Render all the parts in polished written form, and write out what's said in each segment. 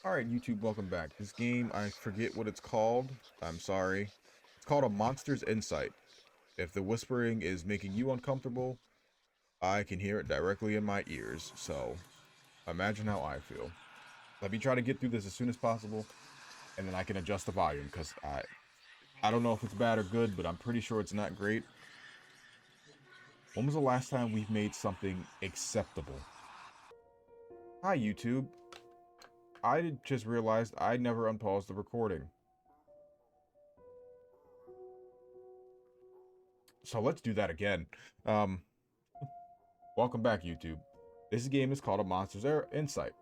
Alright, YouTube, welcome back. This game, I forget what it's called. I'm sorry. It's called A Monster's Insight. If the whispering is making you uncomfortable, I can hear it directly in my ears, so imagine how I feel. Let me try to get through this as soon as possible, and then I can adjust the volume, because I don't know if it's bad or good, but I'm pretty sure it's not great. When was the last time we've made something acceptable? Hi, YouTube. I just realized I never unpaused the recording. So let's do that again. Um, Welcome back, YouTube. This game is called A Monster's Insight.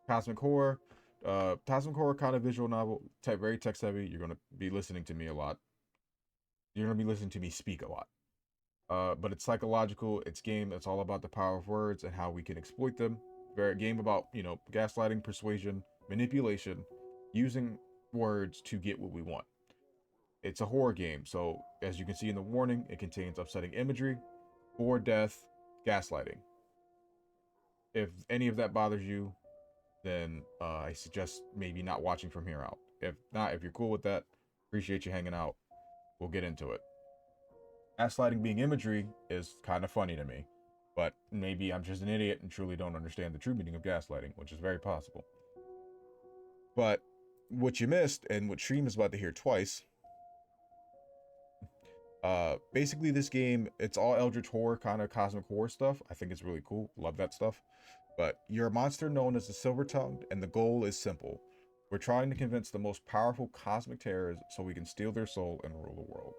Cosmic horror. Cosmic horror kind of visual novel. Very text heavy. You're going to be listening to me a lot. You're going to be listening to me speak a lot. But it's psychological. It's game. It's all about the power of words and how we can exploit them. Very game about, gaslighting, persuasion, manipulation, using words to get what we want. It's a horror game, so as you can see in the warning, it contains upsetting imagery, gore, death, gaslighting. If any of that bothers you, then I suggest maybe not watching from here out. If not, if you're cool with that, appreciate you hanging out. We'll get into it. Gaslighting being imagery is kind of funny to me, but maybe I'm just an idiot and truly don't understand the true meaning of gaslighting, which is very possible. But what you missed, and what Stream is about to hear twice, basically this game, it's all eldritch horror, kind of cosmic horror stuff. I think it's really cool. Love that stuff. But you're a monster known as the Silver-Tongued, and the goal is simple. We're trying to convince the most powerful cosmic terrors so we can steal their soul and rule the world.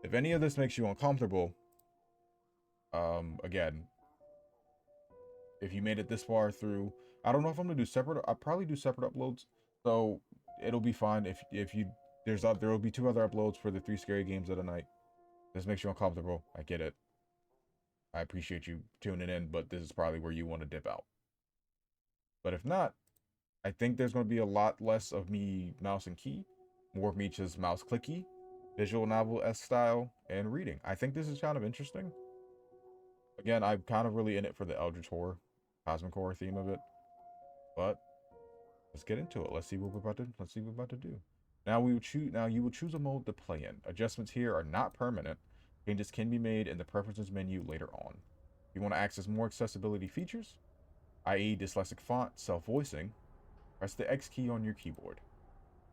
If any of this makes you uncomfortable, again, if you made it this far through, I don't know if I'm gonna do separate. I'll probably do separate uploads, so it'll be fine. If you there will be 2 other uploads for the 3 scary games of the night. This makes you uncomfortable. I get it. I appreciate you tuning in, but this is probably where you want to dip out. But if not, I think there's going to be a lot less of me mouse and key, more of me just mouse clicky, visual novel-esque style, and reading. I think this is kind of interesting. Again, I'm kind of really in it for the eldritch horror, cosmic horror theme of it. But let's get into it. Let's see what we're about to do. Now you will choose a mode to play in. Adjustments here are not permanent. Changes can be made in the preferences menu later on. If you want to access more accessibility features, i.e. dyslexic font, self-voicing, press the X key on your keyboard.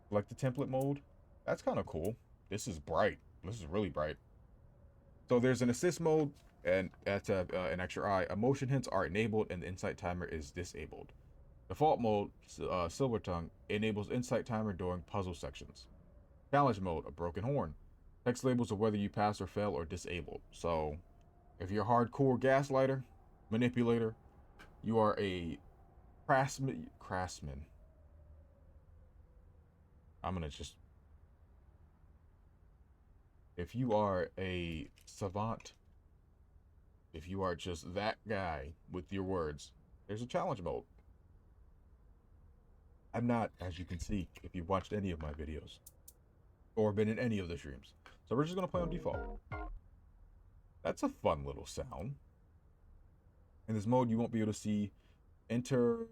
Select the template mode. That's kind of cool. This is bright. This is really bright. So there's an assist mode, and that's an extra eye. Emotion hints are enabled, and the insight timer is disabled. Default mode, Silver Tongue, enables insight timer during puzzle sections. Challenge mode, a broken horn. Text labels of whether you pass or fail or disabled. So, if you're a hardcore gaslighter, manipulator, you are a craftsman. I'm gonna just. If you are a savant, if you are just that guy with your words, there's a challenge mode. I'm not, as you can see, if you've watched any of my videos or been in any of the streams. So we're just gonna play on default. That's a fun little sound. In this mode, you won't be able to see interlocutor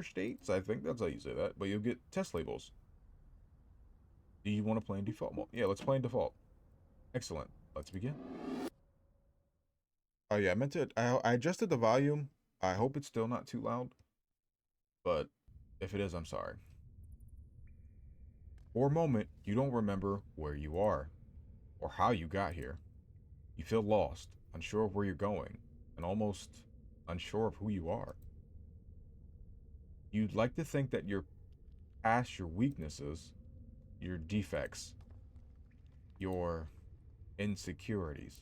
states. I think that's how you say that, but you'll get test labels. Do you want to play in default mode? Yeah, let's play in default. Excellent. Let's begin. Oh yeah, I meant to. I adjusted the volume. I hope it's still not too loud, but if it is, I'm sorry. For a moment, you don't remember where you are or how you got here. You feel lost, unsure of where you're going, and almost unsure of who you are. You'd like to think that you're past your weaknesses, your defects, your insecurities.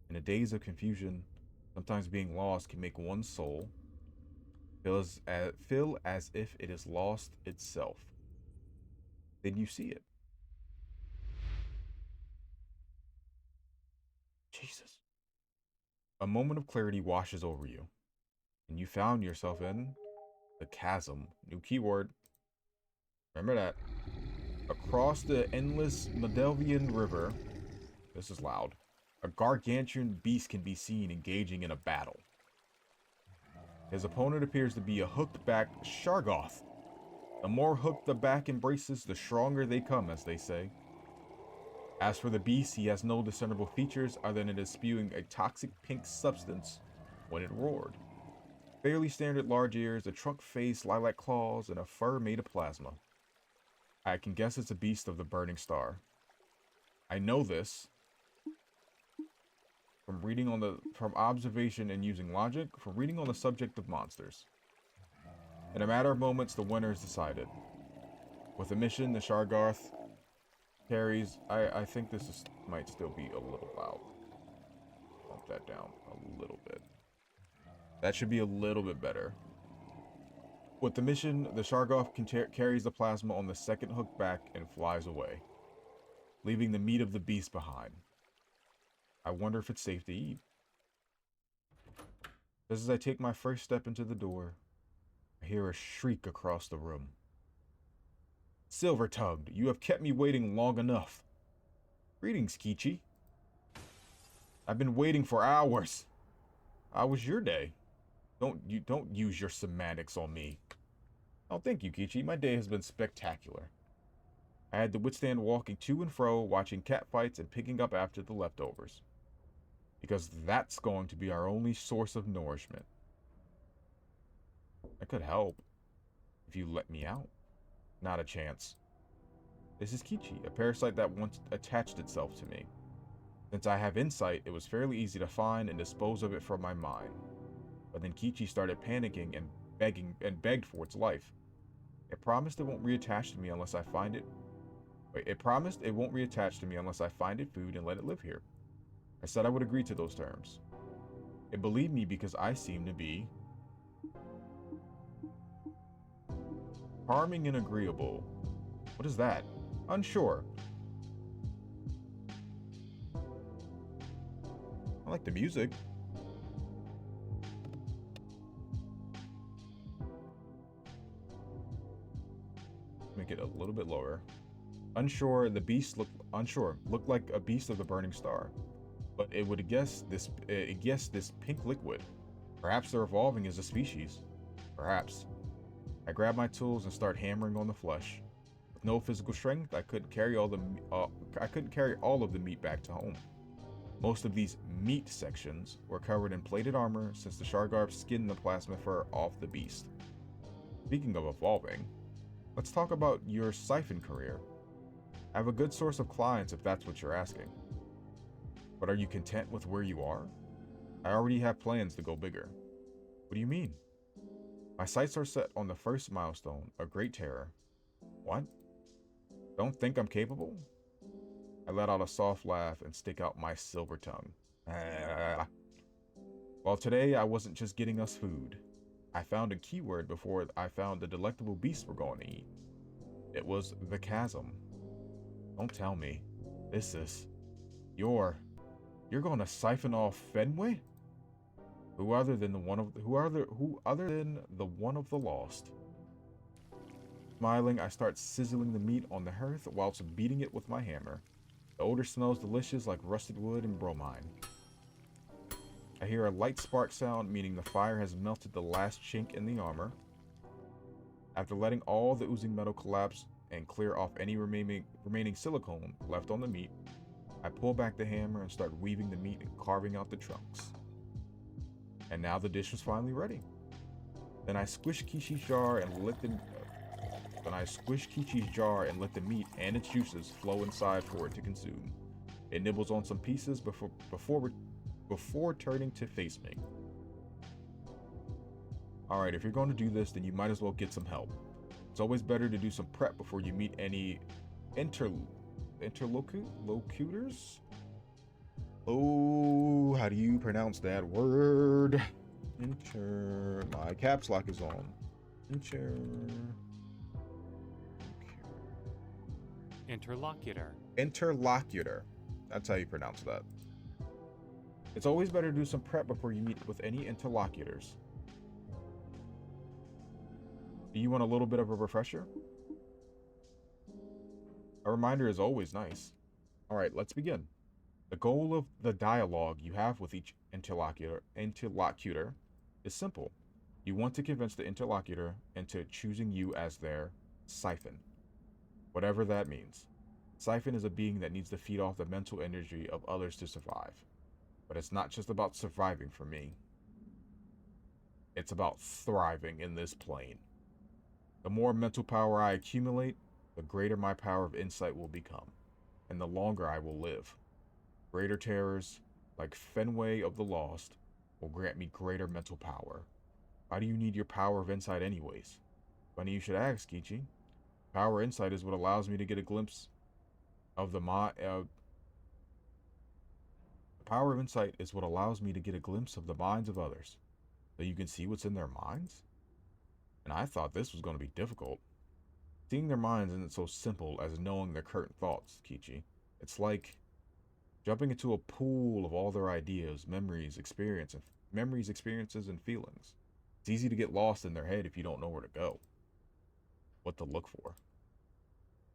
In the days of confusion, sometimes being lost can make one's soul feel as if it is lost itself. Then you see it. Jesus. A moment of clarity washes over you, and you found yourself in the chasm. New keyword. Remember that. Across the endless Meldavian River, this is loud, a gargantuan beast can be seen engaging in a battle. His opponent appears to be a hooked-backed Shargoth. The more hooked the back embraces, the stronger they come, as they say. As for the beast, he has no discernible features other than it is spewing a toxic pink substance when it roared. Fairly standard large ears, a trunk face, lilac claws, and a fur made of plasma. I can guess it's a beast of the burning star. I know this from observation and using logic, from reading on the subject of monsters. In a matter of moments, the winner is decided. With the mission, the Shargarth carries. I think might still be a little loud. Bump that down a little bit. That should be a little bit better. With the mission, the Shargoth carries the plasma on the second hook back and flies away, leaving the meat of the beast behind. I wonder if it's safe to eat. Just as I take my first step into the door, I hear a shriek across the room. Silver-tongued, you have kept me waiting long enough. Greetings, Kichi. I've been waiting for hours. How was your day? Don't use your semantics on me. Oh, thank you, Kichi. My day has been spectacular. I had to withstand walking to and fro, watching cat fights, and picking up after the leftovers. Because that's going to be our only source of nourishment. I could help if you let me out. Not a chance. This is Kichi, a parasite that once attached itself to me. Since I have insight, it was fairly easy to find and dispose of it from my mind. But then Kichi started panicking and begged for its life. It promised it won't reattach to me unless I find it. It promised it won't reattach to me unless I find it food and let it live here. I said I would agree to those terms. It believed me because I seemed to be charming and agreeable. What is that? Unsure. I like the music. Make it a little bit lower. Unsure, the beast looked like a beast of the burning star. But it would guess this pink liquid. Perhaps they're evolving as a species. Perhaps. I grab my tools and start hammering on the flesh. With no physical strength, I couldn't carry all of the meat back to home. Most of these meat sections were covered in plated armor since the Shargarth skinned the plasma fur off the beast. Speaking of evolving, let's talk about your siphon career. I have a good source of clients if that's what you're asking. But are you content with where you are? I already have plans to go bigger. What do you mean? My sights are set on the first milestone, a great terror. What? Don't think I'm capable? I let out a soft laugh and stick out my silver tongue. Well, today I wasn't just getting us food. I found a keyword before I found the delectable beast we're going to eat. It was the chasm. Don't tell me. You're going to siphon off Fenway? Who other than the one of the lost? Smiling, I start sizzling the meat on the hearth whilst beating it with my hammer. The odor smells delicious like rusted wood and bromine. I hear a light spark sound, meaning the fire has melted the last chink in the armor. After letting all the oozing metal collapse and clear off any remaining silicone left on the meat, I pull back the hammer and start weaving the meat and carving out the trunks. And now the dish was finally ready. Then I squish Kichi's jar and let the meat and its juices flow inside for it to consume. It nibbles on some pieces before turning to face me. Alright, if you're going to do this, then you might as well get some help. It's always better to do some prep before you meet any interlocutors? Oh, how do you pronounce that word? My caps lock is on. Interlocutor. That's how you pronounce that. It's always better to do some prep before you meet with any interlocutors. Do you want a little bit of a refresher? A reminder is always nice. Alright, let's begin. The goal of the dialogue you have with each interlocutor is simple. You want to convince the interlocutor into choosing you as their siphon, whatever that means. Siphon is a being that needs to feed off the mental energy of others to survive. But it's not just about surviving for me. It's about thriving in this plane. The more mental power I accumulate, the greater my power of insight will become, and the longer I will live. Greater terrors, like Fenway of the Lost, will grant me greater mental power. Why do you need your power of insight anyways? Funny you should ask, Kichi. Power insight is what allows me to get a glimpse of the power of insight is what allows me to get a glimpse of the minds of others, so you can see what's in their minds? And I thought this was going to be difficult. Seeing their minds isn't so simple as knowing their current thoughts, Kichi. It's like jumping into a pool of all their ideas, memories, experiences, and feelings. It's easy to get lost in their head if you don't know where to go, what to look for.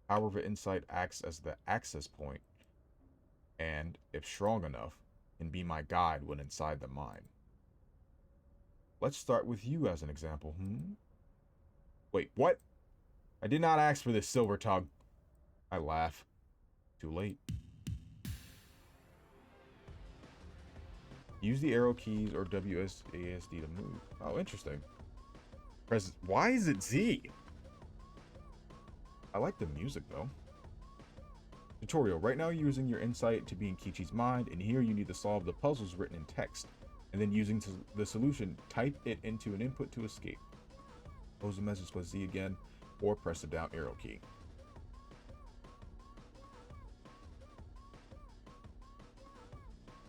Power of insight acts as the access point, and, if strong enough, can be my guide when inside the mind. Let's start with you as an example, Wait, what? I did not ask for this, Silver Tongue. I laugh. Too late. Use the arrow keys or WSASD to move. Oh, interesting. Press. Why is it Z? I like the music, though. Tutorial. Right now you're using your insight to be in Kichi's mind, and here you need to solve the puzzles written in text. And then using the solution, type it into an input to escape. Close the message plus Z again, or press the down arrow key.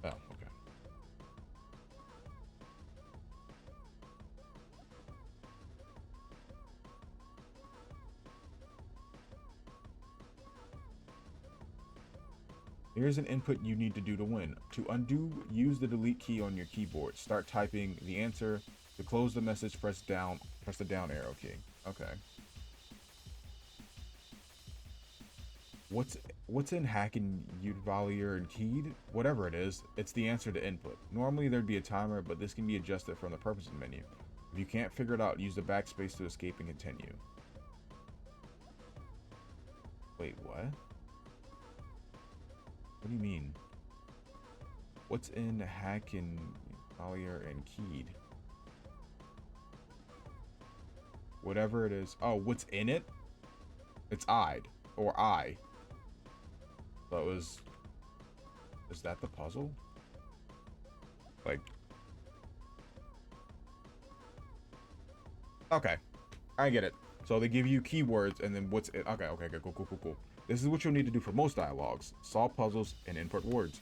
Oh, okay. Here's an input you need to do to win. To undo, use the delete key on your keyboard. Start typing the answer. To close the message, press the down arrow key. Okay. What's in Hacking Udvalier and Keyed? Whatever it is, it's the answer to input. Normally there'd be a timer, but this can be adjusted from the Purposes menu. If you can't figure it out, use the backspace to escape and continue. Wait, what? What do you mean? What's in Hacking Udvalier and Keyed? Whatever it is. Oh, what's in it? It's I'd. Or I. That was... Is that the puzzle? Like... Okay. I get it. So they give you keywords and then what's it? Okay, cool. This is what you'll need to do for most dialogues. Solve puzzles and input words.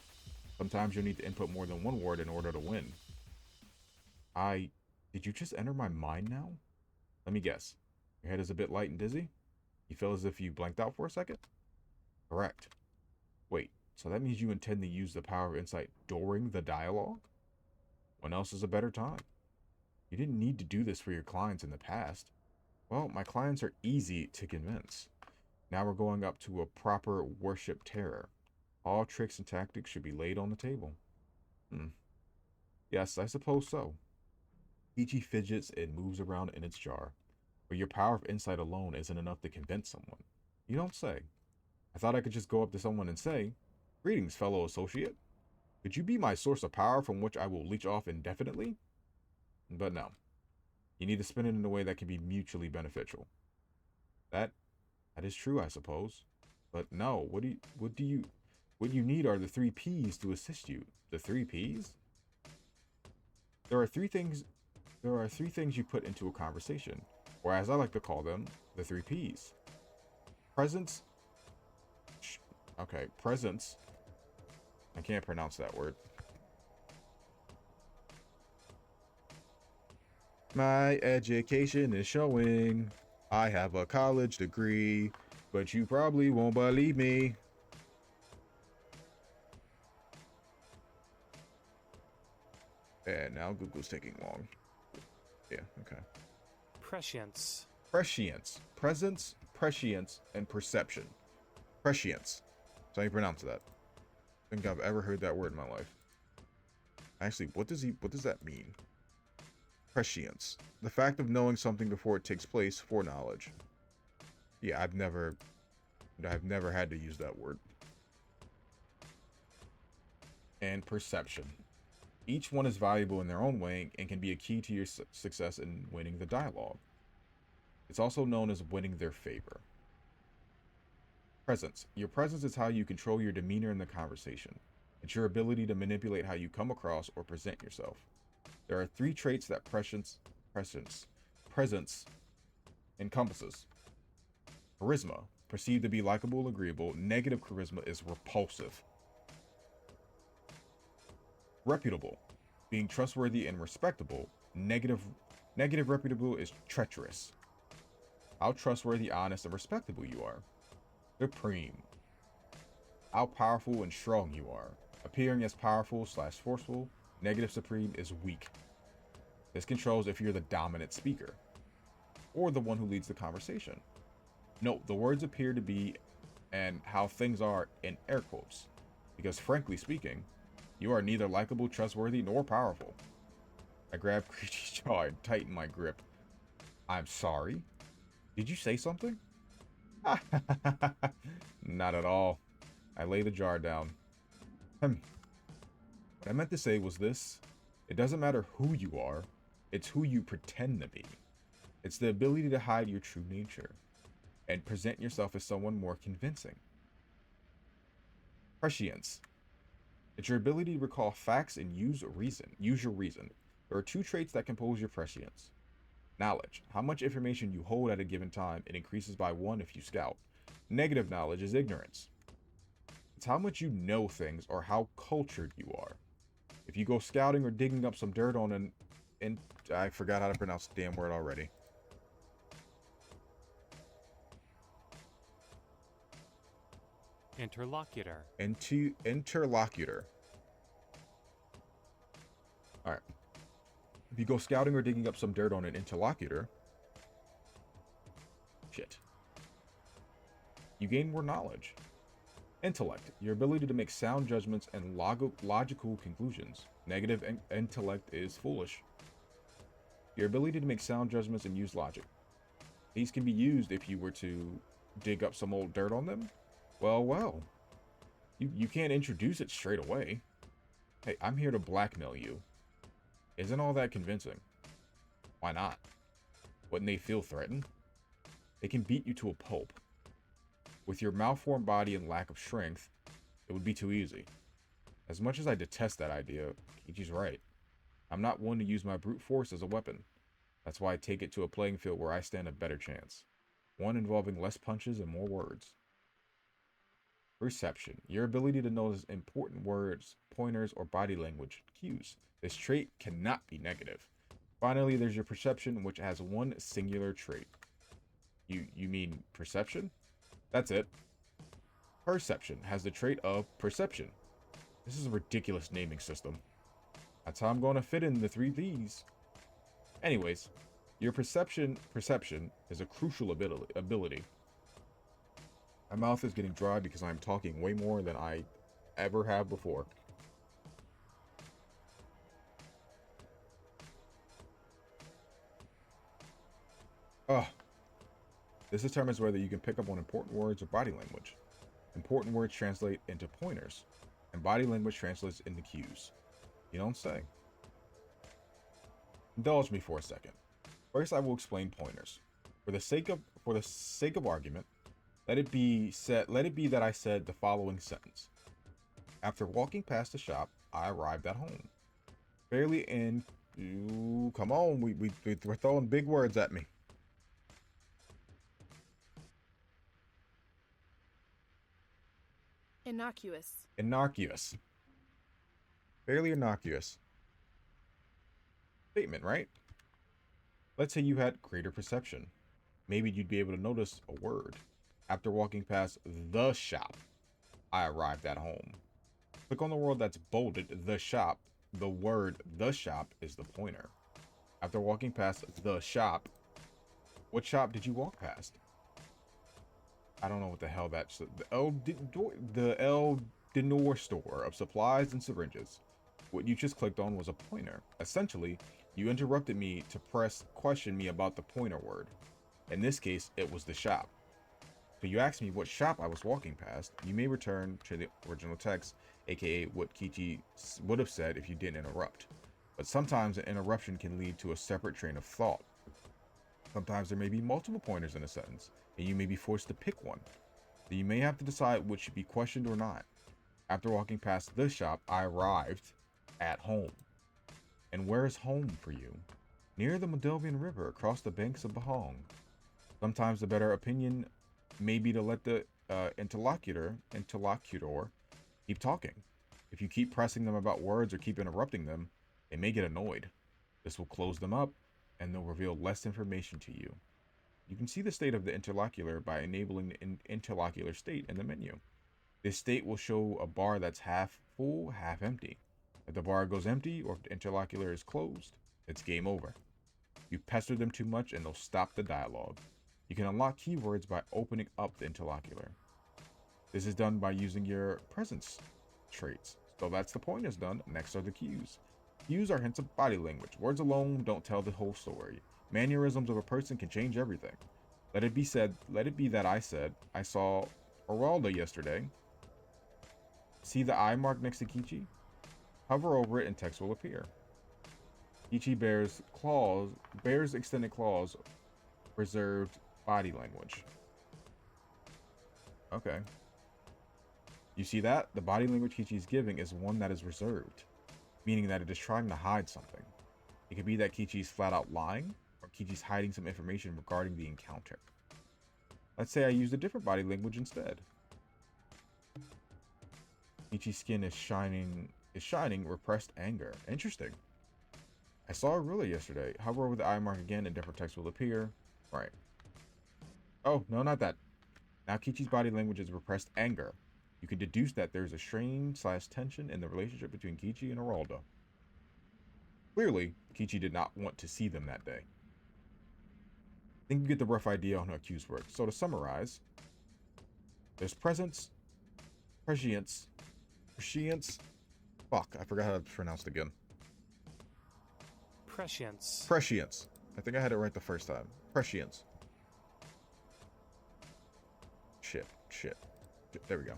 Sometimes you'll need to input more than one word in order to win. Did you just enter my mind now? Let me guess. Your head is a bit light and dizzy? You feel as if you blanked out for a second? Correct. Wait, so that means you intend to use the power of insight during the dialogue? When else is a better time? You didn't need to do this for your clients in the past. Well, my clients are easy to convince. Now we're going up to a proper worship terror. All tricks and tactics should be laid on the table. Yes, I suppose so. Kichi fidgets and moves around in its jar. But your power of insight alone isn't enough to convince someone. You don't say. I thought I could just go up to someone and say, "Greetings, fellow associate. Could you be my source of power from which I will leech off indefinitely?" But no. You need to spin it in a way that can be mutually beneficial. That is true, I suppose. But no, what you need are the 3 P's to assist you. The 3 P's? There are three things you put into a conversation, or as I like to call them, the 3 P's. Presence. Okay, presence. I can't pronounce that word. My education is showing. I have a college degree, but you probably won't believe me. And now Google's taking long. Yeah, okay. Prescience. Prescience. Presence, prescience, and perception. Prescience. That's how you pronounce that. I think I've ever heard that word in my life. Actually, what does that mean? Prescience. The fact of knowing something before it takes place, foreknowledge. Yeah, I've never had to use that word. And perception. Each one is valuable in their own way and can be a key to your success in winning the dialogue. It's also known as winning their favor. Presence. Your presence is how you control your demeanor in the conversation. It's your ability to manipulate how you come across or present yourself. There are 3 traits that presence encompasses. Charisma. Perceived to be likable, agreeable. Negative charisma is repulsive. Reputable. Being trustworthy and respectable. Negative reputable is treacherous. How trustworthy, honest, and respectable you are. Supreme. How powerful and strong you are. Appearing as powerful / forceful. Negative supreme is weak. This controls if you're the dominant speaker or the one who leads the conversation. Note, the words appear to be and how things are in air quotes, because frankly speaking, you are neither likable, trustworthy, nor powerful. I grab Creechy's jaw and tighten my grip. I'm sorry? Did you say something? Not at all. I lay the jar down. What I meant to say was this. It doesn't matter who you are. It's who you pretend to be. It's the ability to hide your true nature and present yourself as someone more convincing. Prescience. It's your ability to recall facts and use your reason. There are 2 traits that compose your prescience. Knowledge. How much information you hold at a given time. It increases by 1 if you scout. Negative knowledge is ignorance. It's how much you know things or how cultured you are. If you go scouting or digging up some dirt on and I forgot how to pronounce the damn word already. Interlocutor. Interlocutor. Alright. If you go scouting or digging up some dirt on an interlocutor, shit, you gain more knowledge. Intellect. Your ability to make sound judgments and logical conclusions. Negative intellect is foolish. Your ability to make sound judgments and use logic. These can be used if you were to dig up some old dirt on them. Well. You can't introduce it straight away. Hey, I'm here to blackmail you. Isn't all that convincing? Why not? Wouldn't they feel threatened? They can beat you to a pulp. With your malformed body and lack of strength, it would be too easy. As much as I detest that idea, Kichi's right. I'm not one to use my brute force as a weapon. That's why I take it to a playing field where I stand a better chance. One involving less punches and more words. Perception. Your ability to notice important words, pointers, or body language cues. This trait cannot be negative. Finally, there's your perception, which has 1 singular trait. You mean perception? That's it. Perception has the trait of perception. This is a ridiculous naming system. That's how I'm going to fit in the 3 Ps. Anyways, your perception is a crucial ability. My mouth is getting dry because I'm talking way more than I ever have before. This determines whether you can pick up on important words or body language. Important words translate into pointers, and body language translates into cues. You don't say. Indulge me for a second. First, I will explain pointers. For the sake of argument, let it be that I said the following sentence. After walking past the shop, I arrived at home. Fairly in. Ooh, come on, we're throwing big words at me. Innocuous. Innocuous. Fairly innocuous. Statement, right? Let's say you had greater perception. Maybe you'd be able to notice a word. After walking past the shop, I arrived at home. Click on the word that's bolded, the shop. The word the shop is the pointer. After walking past the shop, what shop did you walk past? I don't know what the hell that's. The El Denor store of supplies and syringes. What you just clicked on was a pointer. Essentially, You interrupted me to question me about the pointer word. In this case, it was the shop. So you asked me what shop I was walking past. You may return to the original text, aka what Kichi would have said if you didn't interrupt. But sometimes an interruption can lead to a separate train of thought. Sometimes there may be multiple pointers in a sentence, and you may be forced to pick one. So you may have to decide which should be questioned or not. After walking past this shop, I arrived at home. And where is home for you? Near the Moldovan River, across the banks of Bahong. Sometimes the better opinion may be to let the interlocutor keep talking. If you keep pressing them about words or keep interrupting them, they may get annoyed. This will close them up, and they'll reveal less information to you. You can see the state of the interlocutor by enabling the interlocutor state in the menu. This state will show a bar that's half full, half empty. If the bar goes empty or if the interlocutor is closed, it's game over. You pester them too much and they'll stop the dialogue. You can unlock keywords by opening up the interlocutor. This is done by using your presence traits. So that's the point is done. Next are the cues. Cues are hints of body language. Words alone don't tell the whole story. Mannerisms of a person can change everything. Let it be that I said, I saw Geraldo yesterday. See the eye mark next to Kichi? Hover over it and text will appear. Kichi bears extended claws, reserved body language. Okay. You see that? The body language Kichi is giving is one that is reserved, meaning that it is trying to hide something. It could be that Kichi is flat out lying, or Kichi's hiding some information regarding the encounter. Let's say I used a different body language instead. Kichi's skin is shining repressed anger. Interesting. I saw a ruler yesterday. Hover over the eye mark again and different text will appear. Right. Oh, no, not that. Now Kichi's body language is repressed anger. You can deduce that there's a strain/tension in the relationship between Kichi and Geraldo. Clearly, Kichi did not want to see them that day. I think you get the rough idea on how cues work. So to summarize, there's presence, prescience. Fuck, I forgot how to pronounce it again. Prescience. Prescience. I think I had it right the first time. Prescience. Shit. There we go.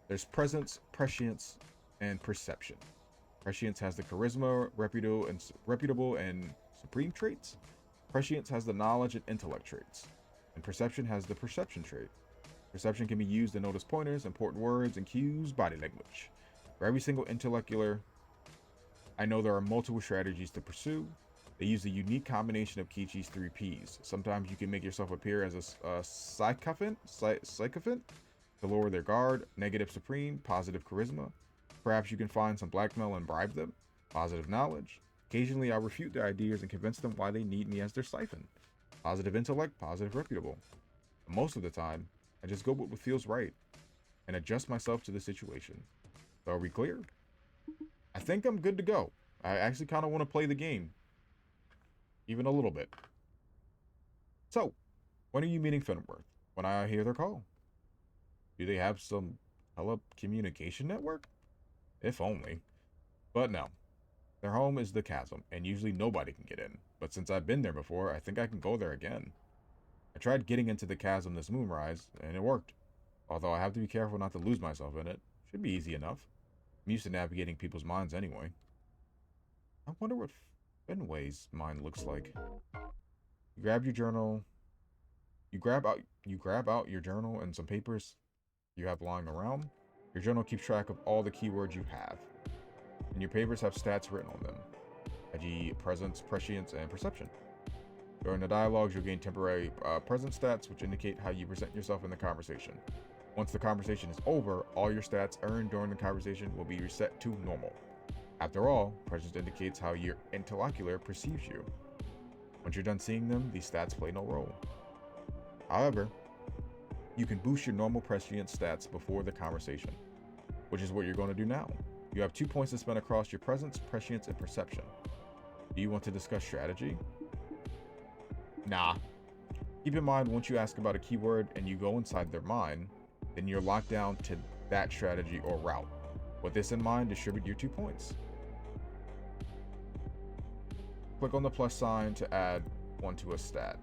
There's presence, prescience, and perception. Prescience has the charisma, reputable and supreme traits. Prescience has the knowledge and intellect traits. And perception has the perception trait. Perception can be used to notice pointers, important words, and cues, body language. For every single interlocutor, I know there are multiple strategies to pursue. They use a unique combination of Kichi's 3 Ps. Sometimes you can make yourself appear as a sycophant to lower their guard, negative supreme, positive charisma. Perhaps you can find some blackmail and bribe them, positive knowledge. Occasionally I'll refute their ideas and convince them why they need me as their siphon. Positive intellect, positive reputable. But most of the time, I just go with what feels right and adjust myself to the situation. So are we clear? I think I'm good to go. I actually kind of want to play the game. Even a little bit. So, when are you meeting Fenworth? When I hear their call. Do they have some telecommunication network? If only. But no. Their home is the chasm, and usually nobody can get in. But since I've been there before, I think I can go there again. I tried getting into the chasm this moonrise, and it worked. Although I have to be careful not to lose myself in it. Should be easy enough. I'm used to navigating people's minds anyway. I wonder what Fenway's mind looks like. You grab your journal. You grab out your journal and some papers you have lying around. Your journal keeps track of all the keywords you have. And your papers have stats written on them. E.g., presence, prescience, and perception. During the dialogues, you'll gain temporary presence stats, which indicate how you present yourself in the conversation. Once the conversation is over, all your stats earned during the conversation will be reset to normal. After all, presence indicates how your interlocutor perceives you. Once you're done seeing them, these stats play no role. However, you can boost your normal prescience stats before the conversation, which is what you're going to do now. You have 2 points to spend across your presence, prescience, and perception. Do you want to discuss strategy? Nah. Keep in mind, once you ask about a keyword and you go inside their mind, then you're locked down to that strategy or route. With this in mind, distribute your 2 points. Click on the plus sign to add one to a stat.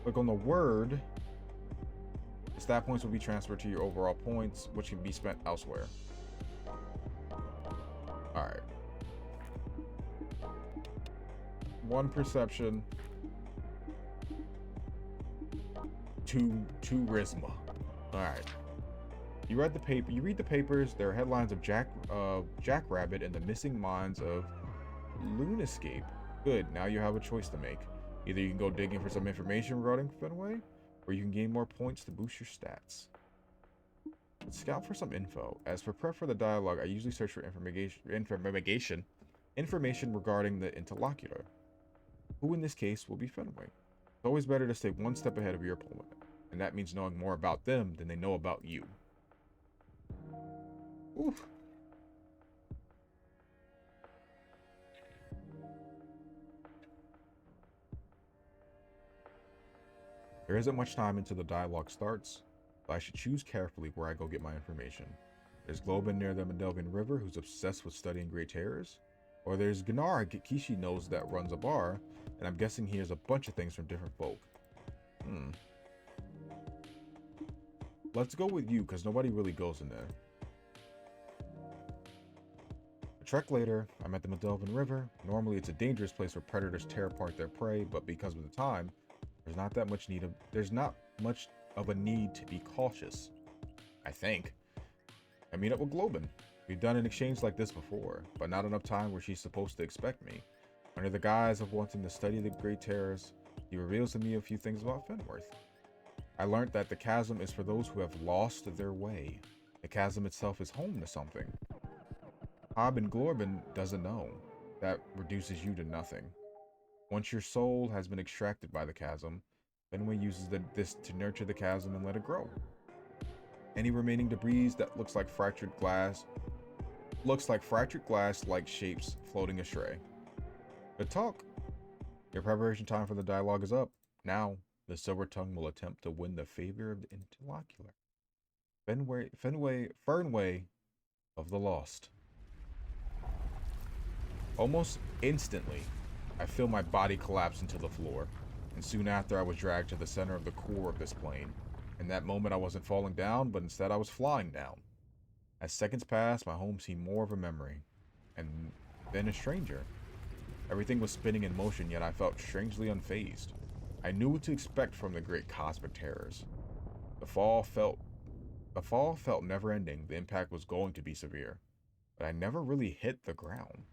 Click on the word. The stat points will be transferred to your overall points, which can be spent elsewhere. Alright. 1 perception. 2 charisma. Alright. You read the papers. There are headlines of Jackrabbit and the missing mines of Lunescape. Good. Now you have a choice to make. Either you can go digging for some information regarding Fenway, or you can gain more points to boost your stats. Let's scout for some info. As for prep for the dialogue, I usually search for information regarding the interlocutor, who in this case will be Fenway. It's always better to stay one step ahead of your opponent, and that means knowing more about them than they know about you. Oof. There isn't much time until the dialogue starts, but I should choose carefully where I go get my information. There's Globin near the Mandelvian River, who's obsessed with studying great terrors. Or there's Gnar Kishi knows that runs a bar, and I'm guessing he hears a bunch of things from different folk. Let's go with you, because nobody really goes in there. A trek later, I'm at the Mandelvian River. Normally it's a dangerous place where predators tear apart their prey, but because of the time, there's not much of a need to be cautious, I think. I meet up with Globin. We've done an exchange like this before, but not enough time where she's supposed to expect me. Under the guise of wanting to study the great terrors, he reveals to me a few things about Fenworth. I learned that the chasm is for those who have lost their way. The chasm itself is home to something. Hob and Globin doesn't know. That reduces you to nothing. Once your soul has been extracted by the chasm, Fenway uses this to nurture the chasm and let it grow. Any remaining debris that looks like fractured glass-like shapes floating astray. Good talk. Your preparation time for the dialogue is up. Now, the Silver Tongue will attempt to win the favor of the interlocutor. Fernway of the Lost. Almost instantly, I feel my body collapse into the floor, and soon after I was dragged to the center of the core of this plane. In that moment I wasn't falling down, but instead I was flying down. As seconds passed, my home seemed more of a memory, and then a stranger. Everything was spinning in motion, yet I felt strangely unfazed. I knew what to expect from the great cosmic terrors. The fall felt never-ending. The impact was going to be severe, but I never really hit the ground.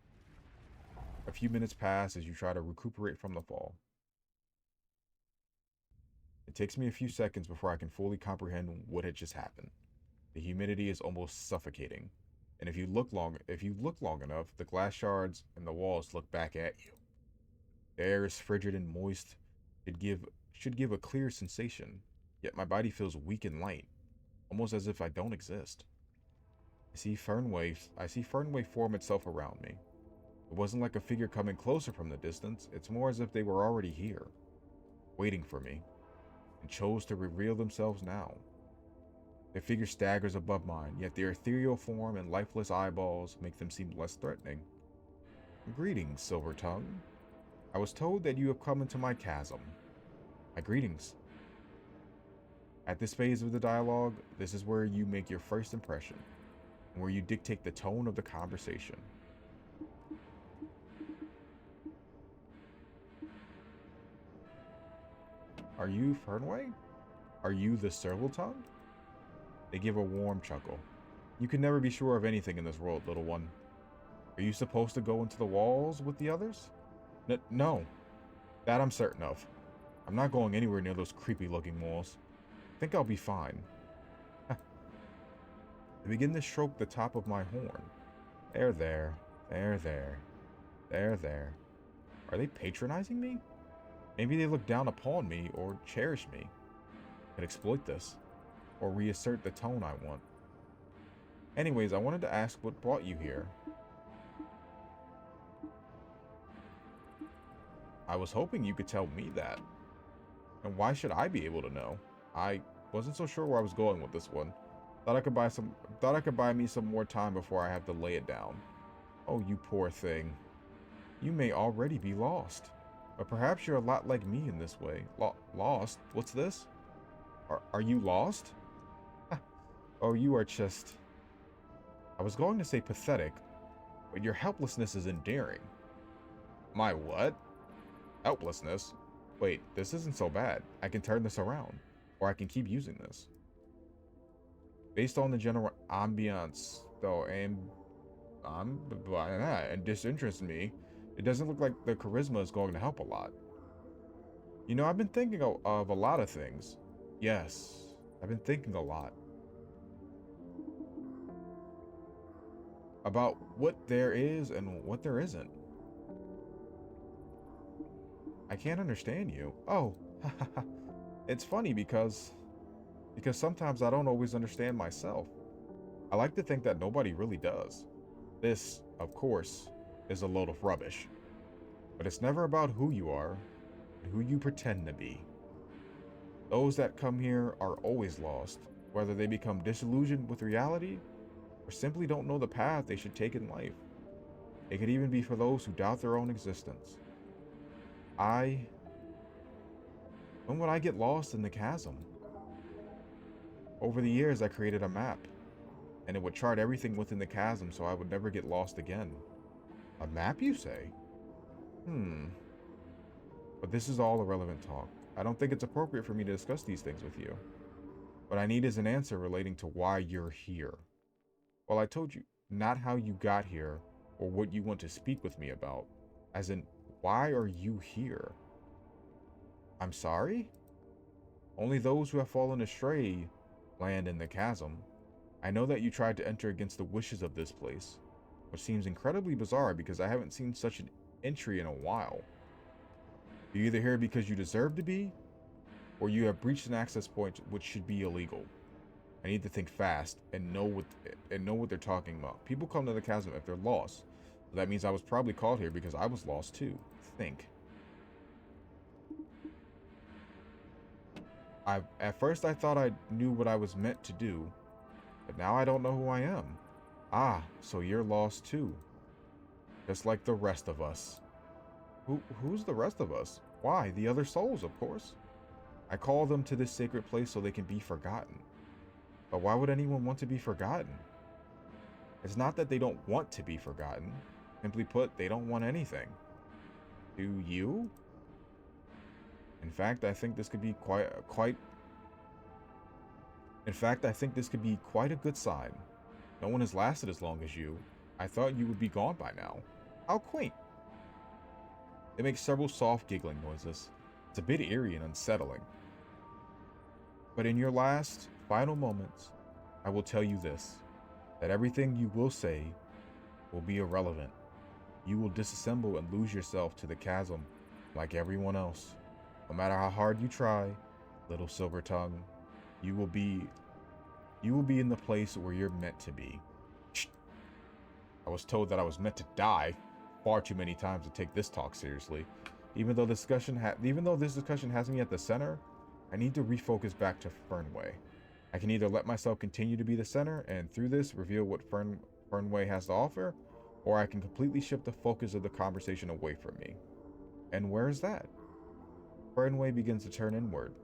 A few minutes pass as you try to recuperate from the fall. It takes me a few seconds before I can fully comprehend what had just happened. The humidity is almost suffocating, and if you look long enough, the glass shards and the walls look back at you. The air is frigid and moist. It should give a clear sensation, yet my body feels weak and light, almost as if I don't exist. I see Fernway form itself around me. It wasn't like a figure coming closer from the distance. It's more as if they were already here, waiting for me, and chose to reveal themselves now. Their figure staggers above mine, yet their ethereal form and lifeless eyeballs make them seem less threatening. Greetings, Silver Tongue. I was told that you have come into my chasm. My greetings. At this phase of the dialogue, this is where you make your first impression, and where you dictate the tone of the conversation. Are you Fernway? Are you the Silver Tongue? They give a warm chuckle. You can never be sure of anything in this world, little one. Are you supposed to go into the walls with the others? No. That I'm certain of. I'm not going anywhere near those creepy-looking walls. I think I'll be fine. They begin to stroke the top of my horn. There. Are they patronizing me? Maybe they look down upon me or cherish me. I could exploit this, or reassert the tone I want. Anyways, I wanted to ask what brought you here. I was hoping you could tell me that. And why should I be able to know? I wasn't so sure where I was going with this one. Thought I could buy some. Thought I could buy me some more time before I have to lay it down. Oh, you poor thing. You may already be lost. But perhaps you're a lot like me in this way. Lost? What's this? Are you lost? Oh, you are just... I was going to say pathetic, but your helplessness is endearing. My what? Helplessness? Wait, this isn't so bad. I can turn this around. Or I can keep using this. Based on the general ambiance, though, and disinterests me, it doesn't look like the charisma is going to help a lot. You know, I've been thinking of a lot of things. Yes, I've been thinking a lot. About what there is and what there isn't. I can't understand you. Oh, it's funny because sometimes I don't always understand myself. I like to think that nobody really does. This, of course, is a load of rubbish. But it's never about who you are, but who you pretend to be. Those that come here are always lost, whether they become disillusioned with reality or simply don't know the path they should take in life. It could even be for those who doubt their own existence. When would I get lost in the chasm? Over the years, I created a map, and it would chart everything within the chasm so I would never get lost again. A map, you say? But this is all irrelevant talk. I don't think it's appropriate for me to discuss these things with you. What I need is an answer relating to why you're here. Well, I told you, not how you got here, or what you want to speak with me about. As in, why are you here? I'm sorry? Only those who have fallen astray land in the chasm. I know that you tried to enter against the wishes of this place, which seems incredibly bizarre because I haven't seen such an entry in a while. You're either here because you deserve to be, or you have breached an access point which should be illegal. I need to think fast and know what they're talking about. People come to the chasm if they're lost. So that means I was probably called here because I was lost too. Think. At first I thought I knew what I was meant to do, but now I don't know who I am. Ah, so you're lost too. Just like the rest of us. Who's the rest of us? Why, the other souls, of course. I call them to this sacred place so they can be forgotten. But why would anyone want to be forgotten? It's not that they don't want to be forgotten. Simply put, they don't want anything. Do you? In fact, I think this could be quite a good sign. No one has lasted as long as you. I thought you would be gone by now. How quaint. It makes several soft giggling noises. It's a bit eerie and unsettling. But in your last, final moments, I will tell you this, that everything you will say will be irrelevant. You will disassemble and lose yourself to the chasm like everyone else. No matter how hard you try, little silver tongue, you will be in the place where you're meant to be. I was told that I was meant to die far too many times to take this talk seriously. Even though this discussion has me at the center, I need to refocus back to Fernway. I can either let myself continue to be the center and through this reveal what Fernway has to offer, or I can completely shift the focus of the conversation away from me. And where is that? Fernway begins to turn inward.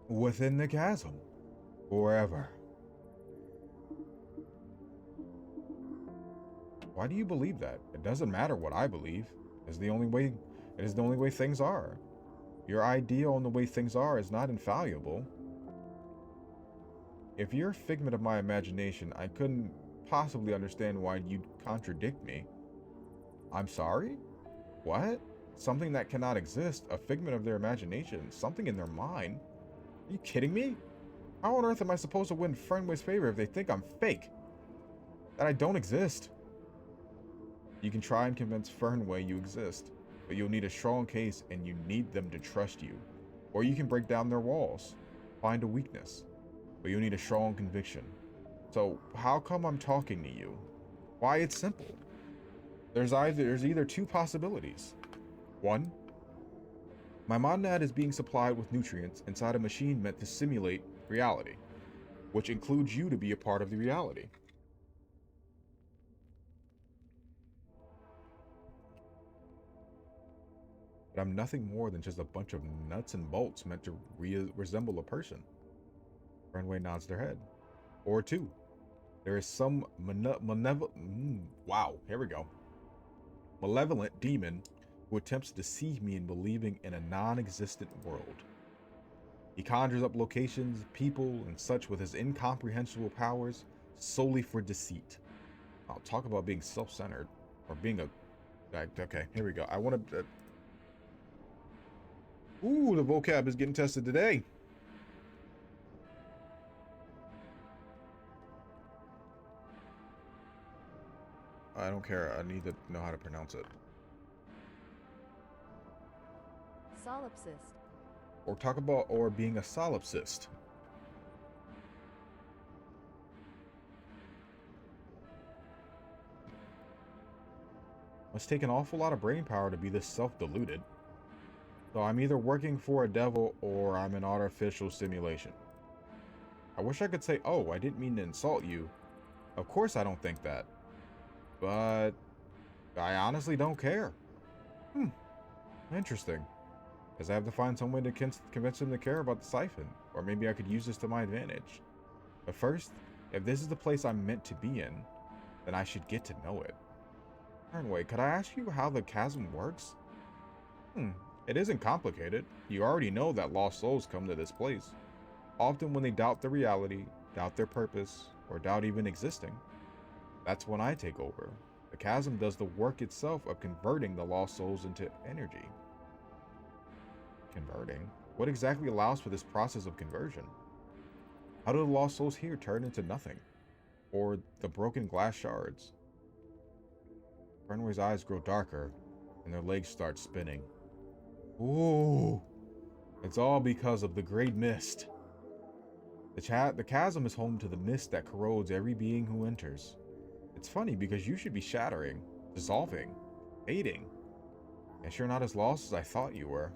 Within the chasm. Forever. Why do you believe that? It doesn't matter what I believe. It is the only way things are. Your idea on the way things are is not infallible. If you're a figment of my imagination, I couldn't possibly understand why you'd contradict me. I'm sorry? What? Something that cannot exist, a figment of their imagination, something in their mind? Are you kidding me? How on earth am I supposed to win Fernway's favor if they think I'm fake? That I don't exist? You can try and convince Fernway you exist, but you'll need a strong case and you need them to trust you. Or you can break down their walls, find a weakness, but you'll need a strong conviction. So how come I'm talking to you? Why, it's simple. There's either two possibilities. One, my monad is being supplied with nutrients inside a machine meant to simulate reality. which includes you to be a part of the reality. But I'm nothing more than just a bunch of nuts and bolts meant to resemble a person. Fernway nods their head. Or two. There is some wow, here we go. Malevolent demon who attempts to deceive me in believing in a non-existent world. He conjures up locations, people, and such with his incomprehensible powers solely for deceit. I'll talk about being self-centered or being a... Okay, here we go. I want to... Ooh, the vocab is getting tested today. I don't care. I need to know how to pronounce it. Solipsist. Or talk about or being a solipsist. Must take an awful lot of brain power to be this self-deluded. So I'm either working for a devil or I'm an artificial simulation. I wish I could say, oh, I didn't mean to insult you. Of course I don't think that. But I honestly don't care. Interesting. Because I have to find some way to convince him to care about the siphon. Or maybe I could use this to my advantage. But first, if this is the place I'm meant to be in, then I should get to know it. Fernway, could I ask you how the chasm works? It isn't complicated. You already know that lost souls come to this place. Often when they doubt their reality, doubt their purpose, or doubt even existing. That's when I take over. The chasm does the work itself of converting the lost souls into energy. Converting? What exactly allows for this process of conversion? How do the lost souls here turn into nothing? Or the broken glass shards? Fernway's eyes grow darker, and their legs start spinning. Ooh! It's all because of the great mist. The chasm is home to the mist that corrodes every being who enters. It's funny because you should be shattering, dissolving, fading. Guess you're not as lost as I thought you were.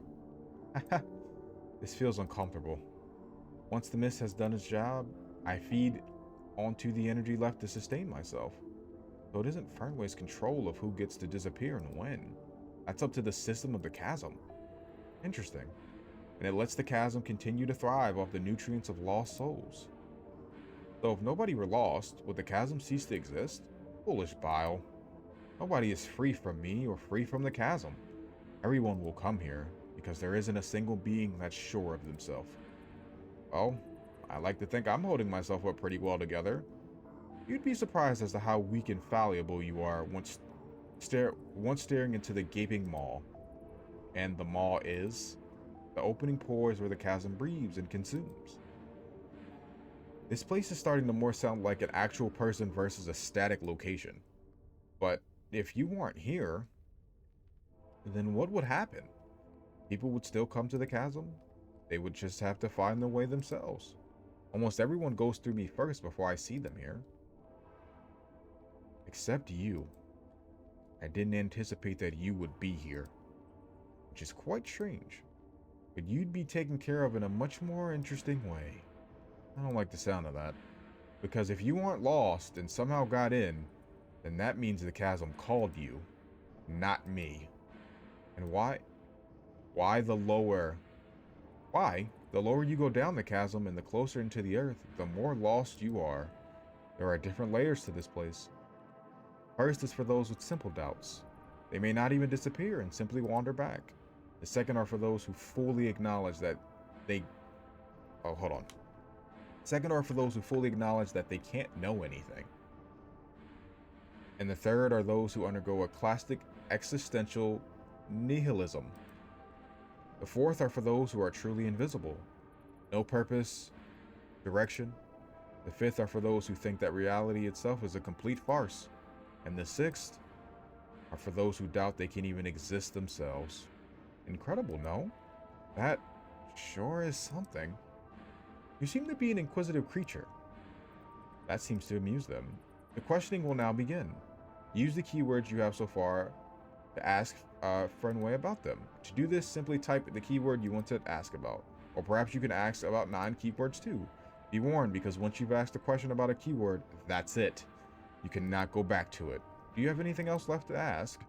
This feels uncomfortable. Once the mist has done its job, I feed onto the energy left to sustain myself. So it isn't Fernway's control of who gets to disappear and when. That's up to the system of the chasm. Interesting. And it lets the chasm continue to thrive off the nutrients of lost souls. So if nobody were lost, would the chasm cease to exist? Foolish bile. Nobody is free from me or free from the chasm. Everyone will come here, because there isn't a single being that's sure of themselves. Well, I like to think I'm holding myself up pretty well together. You'd be surprised as to how weak and fallible you are once staring into the gaping maw. And the maw is the opening pores where the chasm breathes and consumes. This place is starting to more sound like an actual person versus a static location. But if you weren't here, then what would happen? People would still come to the chasm? They would just have to find their way themselves. Almost everyone goes through me first before I see them here. Except you. I didn't anticipate that you would be here. Which is quite strange. But you'd be taken care of in a much more interesting way. I don't like the sound of that. Because if you aren't lost and somehow got in, then that means the chasm called you, not me. And why? The lower you go down the chasm and the closer into the earth, the more lost you are. There are different layers to this place. First is for those with simple doubts. They may not even disappear and simply wander back. The second are for those who fully acknowledge that they... Oh, hold on. Second are for those who fully acknowledge that they can't know anything. And the third are those who undergo a classic existential nihilism. The fourth are for those who are truly invisible. No purpose, direction. The fifth are for those who think that reality itself is a complete farce. And the sixth are for those who doubt they can even exist themselves. Incredible, no? That sure is something. You seem to be an inquisitive creature. That seems to amuse them. The questioning will now begin. Use the keywords you have so far to ask Fernway about them. To do this, simply type the keyword you want to ask about. Or perhaps you can ask about 9 keywords too. Be warned, because once you've asked a question about a keyword, that's it. You cannot go back to it. Do you have anything else left to ask?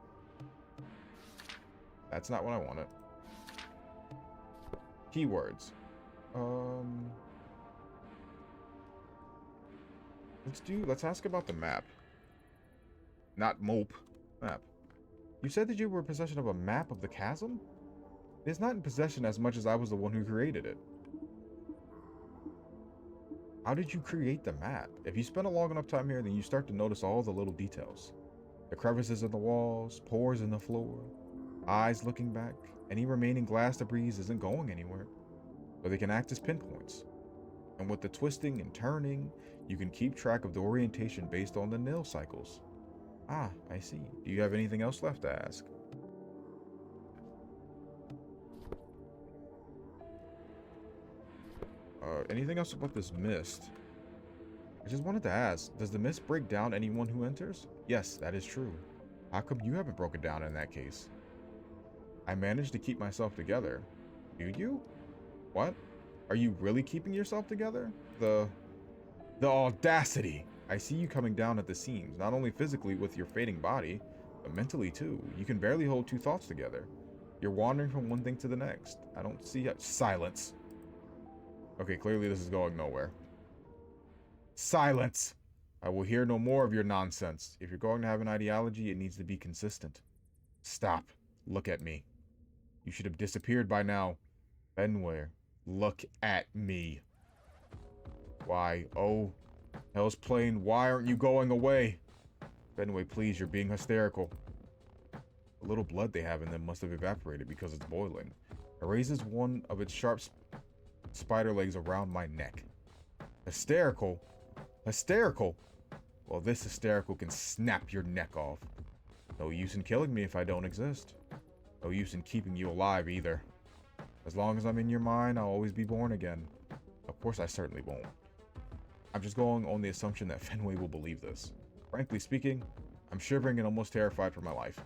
That's not what I wanted. Keywords. Let's ask about the map. Not mope. Map. You said that you were in possession of a map of the chasm? It is not in possession as much as I was the one who created it. How did you create the map? If you spend a long enough time here, then you start to notice all the little details. The crevices in the walls, pores in the floor, eyes looking back. Any remaining glass debris isn't going anywhere, so they can act as pinpoints. And with the twisting and turning, you can keep track of the orientation based on the nail cycles. Ah, I see. Do you have anything else left to ask? Anything else about this mist? I just wanted to ask, does the mist break down anyone who enters? Yes, that is true. How come you haven't broken down in that case? I managed to keep myself together. Do you? What? Are you really keeping yourself together? The audacity! I see you coming down at the seams, not only physically with your fading body, but mentally too. You can barely hold two thoughts together. You're wandering from one thing to the next. I don't see how— Silence! Okay, clearly this is going nowhere. Silence! I will hear no more of your nonsense. If you're going to have an ideology, it needs to be consistent. Stop. Look at me. You should have disappeared by now. Fenway, look at me. Why? Oh, hell's plain. Why aren't you going away? Fenway, please, you're being hysterical. The little blood they have in them must have evaporated because it's boiling. It raises one of its sharp spider legs around my neck. Hysterical? Hysterical? Well, this hysterical can snap your neck off. No use in killing me if I don't exist. No use in keeping you alive either. As long as I'm in your mind, I'll always be born again. Of course, I certainly won't. I'm just going on the assumption that Fenway will believe this. Frankly speaking, I'm shivering and almost terrified for my life.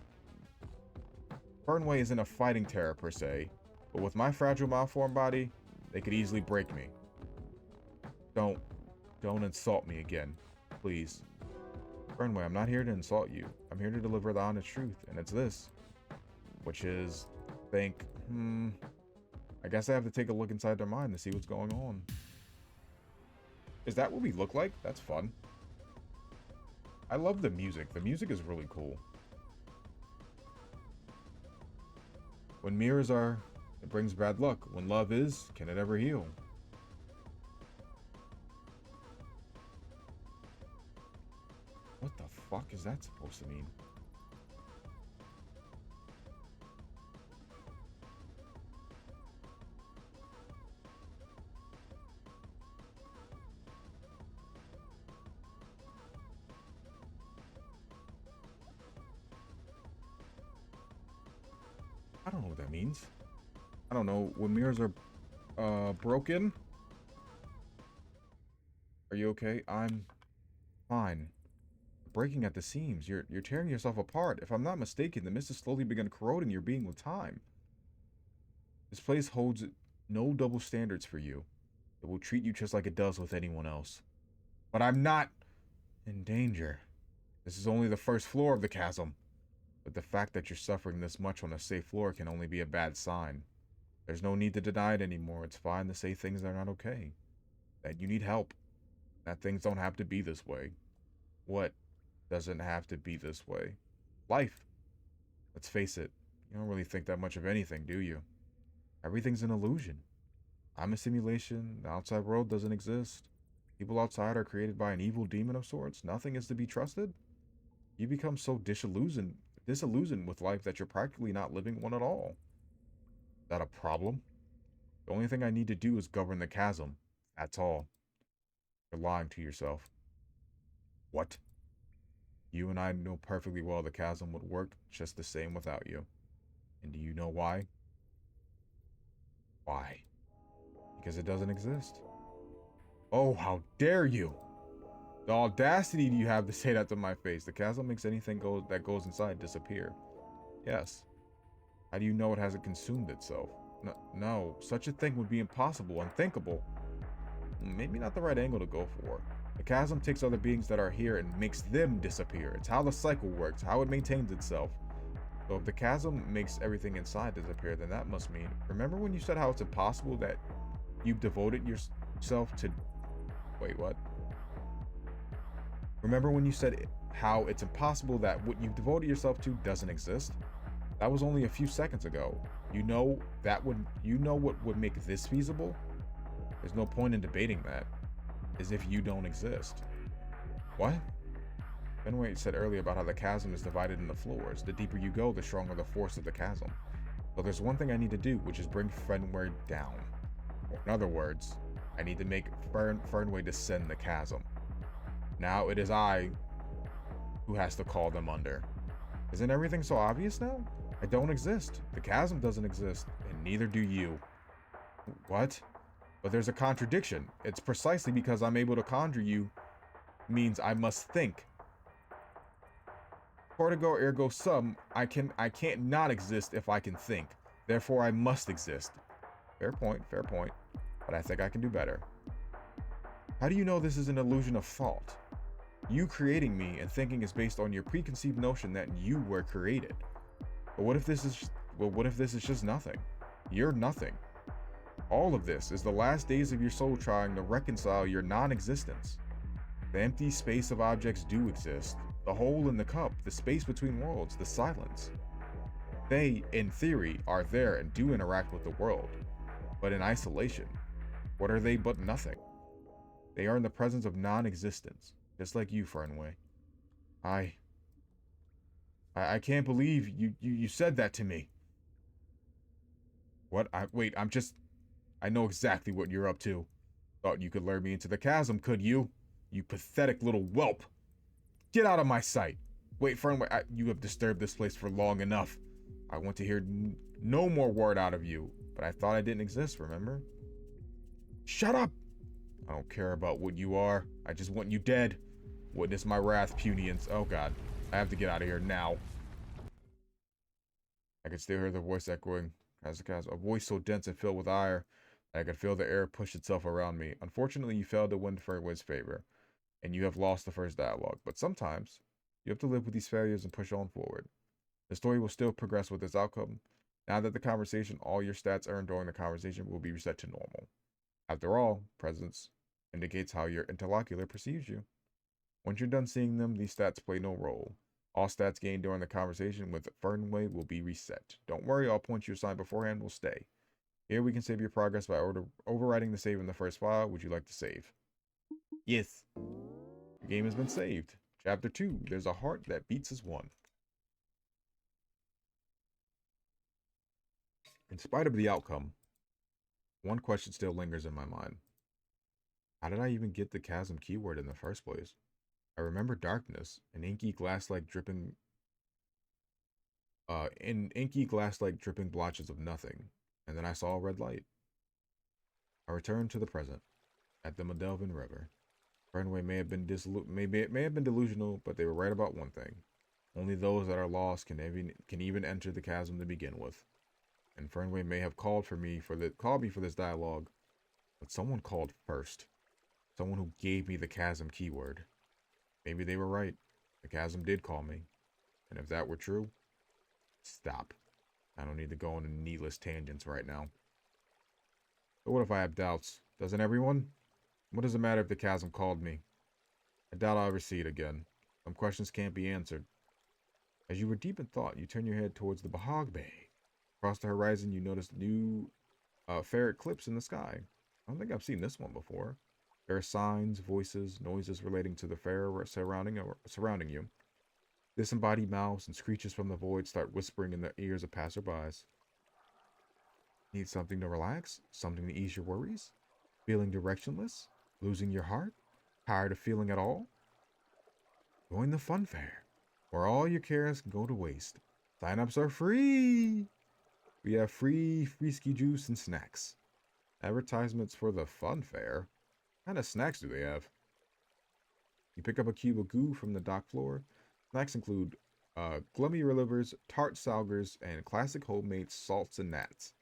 Fenway isn't a fighting terror per se, but with my fragile malformed body, they could easily break me. Don't insult me again, please. Fenway, I'm not here to insult you. I'm here to deliver the honest truth, and it's this. Which is, I guess I have to take a look inside their mind to see what's going on. Is that what we look like? That's fun. I love the music. The music is really cool. When mirrors are, it brings bad luck. When love is, can it ever heal? What the fuck is that supposed to mean? I don't know what that means. I don't know. When mirrors are broken. Are you okay? I'm fine. Breaking at the seams. You're tearing yourself apart. If I'm not mistaken, the mist has slowly begun corroding your being with time. This place holds no double standards for you. It will treat you just like it does with anyone else. But I'm not in danger. This is only the first floor of the chasm. But the fact that you're suffering this much on a safe floor can only be a bad sign. There's no need to deny it anymore. It's fine to say things that are not okay. That you need help. That things don't have to be this way. What doesn't have to be this way? Life. Let's face it. You don't really think that much of anything, do you? Everything's an illusion. I'm a simulation. The outside world doesn't exist. People outside are created by an evil demon of sorts. Nothing is to be trusted. You become so disillusioned with life that you're practically not living one at all. Is that a problem? The only thing I need to do is govern the chasm. That's all. You're lying to yourself. What? You and I know perfectly well the chasm would work just the same without you. And do you know why? Why? Because it doesn't exist. Oh, how dare you! The audacity you have to say that to my face. The chasm makes anything that goes inside disappear. Yes. How do you know it hasn't consumed itself? No, such a thing would be impossible, unthinkable. maybe not the right angle to go for. The chasm takes other beings that are here and makes them disappear. It's how the cycle works, how it maintains itself. So if the chasm makes everything inside disappear, then that must mean... Remember when you said how it's impossible that you've devoted yourself to... Wait, what? Remember when you said how it's impossible that what you've devoted yourself to doesn't exist? That was only a few seconds ago. You know what would make this feasible? There's no point in debating that, as if you don't exist. What? Fenway said earlier about how the chasm is divided into floors. The deeper you go, the stronger the force of the chasm. So there's one thing I need to do, which is bring Fenway down. Or in other words, I need to make Fenway descend the chasm. Now it is I who has to call them under. Isn't everything so obvious now? I don't exist. The chasm doesn't exist, and neither do you. What? But there's a contradiction. It's precisely because I'm able to conjure you means I must think. Cortigo ergo sum, I can't not exist if I can think. Therefore I must exist. Fair point, but I think I can do better. How do you know this is an illusion of thought? You creating me and thinking is based on your preconceived notion that you were created. But what if this is just nothing? You're nothing. All of this is the last days of your soul trying to reconcile your non-existence. The empty space of objects do exist. The hole in the cup, the space between worlds, the silence. They, in theory, are there and do interact with the world. But in isolation, what are they but nothing? They are in the presence of non-existence, just like you, Fernway. I can't believe you said that to me. What? I know exactly what you're up to. Thought you could lure me into the chasm, could you? You pathetic little whelp. Get out of my sight. Wait, Fernway, you have disturbed this place for long enough. I want to hear no more word out of you, but I thought I didn't exist, remember? Shut up! I don't care about what you are. I just want you dead. Witness my wrath, Punians. Oh god. I have to get out of here now. I could still hear the voice echoing as the chasm, a voice so dense and filled with ire that I could feel the air push itself around me. Unfortunately, you failed to win Fernway's favor, and you have lost the first dialogue. But sometimes, you have to live with these failures and push on forward. The story will still progress with its outcome. Now that the conversation, all your stats earned during the conversation will be reset to normal. After all, presence indicates how your interlocutor perceives you. Once you're done seeing them, these stats play no role. All stats gained during the conversation with Fernway will be reset. Don't worry, all points you assigned beforehand will stay. Here we can save your progress by overwriting the save in the first file. Would you like to save? Yes. The game has been saved. Chapter 2. There's a heart that beats as one. In spite of the outcome, one question still lingers in my mind. How did I even get the chasm keyword in the first place? I remember darkness, an inky glass-like dripping blotches of nothing, and then I saw a red light. I returned to the present, at the Modelvin River. Fernway may have been delusional, but they were right about one thing. Only those that are lost can even enter the chasm to begin with. And Fernway may have called me for this dialogue, but someone called first. Someone who gave me the chasm keyword. Maybe they were right. The chasm did call me. And if that were true, stop. I don't need to go on needless tangents right now. But what if I have doubts? Doesn't everyone? What does it matter if the chasm called me? I doubt I'll ever see it again. Some questions can't be answered. As you were deep in thought, you turn your head towards the Bahag Bay. Across the horizon, you notice new fair eclipse in the sky. I don't think I've seen this one before. There are signs, voices, noises relating to the fair surrounding you. Disembodied mouths and screeches from the void start whispering in the ears of passerbys. Need something to relax? Something to ease your worries? Feeling directionless? Losing your heart? Tired of feeling at all? Join the fun fair, where all your cares can go to waste. Sign-ups are free! We have free ski juice and snacks. Advertisements for the fun fair? What kind of snacks do they have? You pick up a cube of goo from the dock floor. Snacks include glummy livers, tart salgers, and classic homemade salts and nats.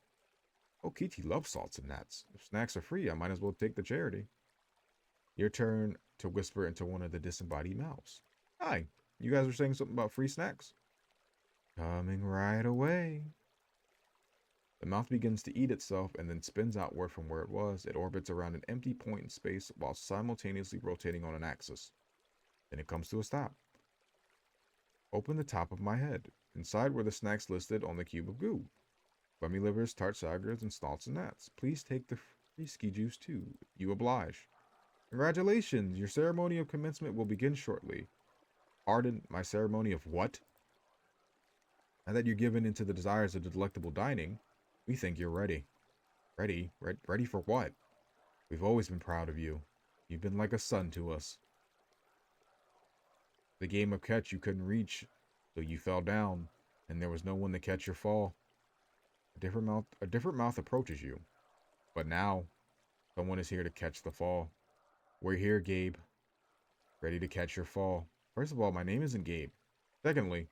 Oh, Kiti loves salts and nats. If snacks are free, I might as well take the charity. Your turn to whisper into one of the disembodied mouths. Hi, you guys were saying something about free snacks? Coming right away. The mouth begins to eat itself and then spins outward from where it was. It orbits around an empty point in space while simultaneously rotating on an axis. Then it comes to a stop. Open the top of my head. Inside were the snacks listed on the cube of goo. Gummy livers, tart sagers, and stalks and gnats. Please take the free ski juice too. You oblige. Congratulations! Your ceremony of commencement will begin shortly. Pardon, my ceremony of what? Now that you're given into the desires of delectable dining, we think you're ready. Ready for what? We've always been proud of you. You've been like a son to us. The game of catch you couldn't reach, so you fell down, and there was no one to catch your fall. A different mouth approaches you. But now, someone is here to catch the fall. We're here, Gabe. Ready to catch your fall. First of all, my name isn't Gabe. Secondly,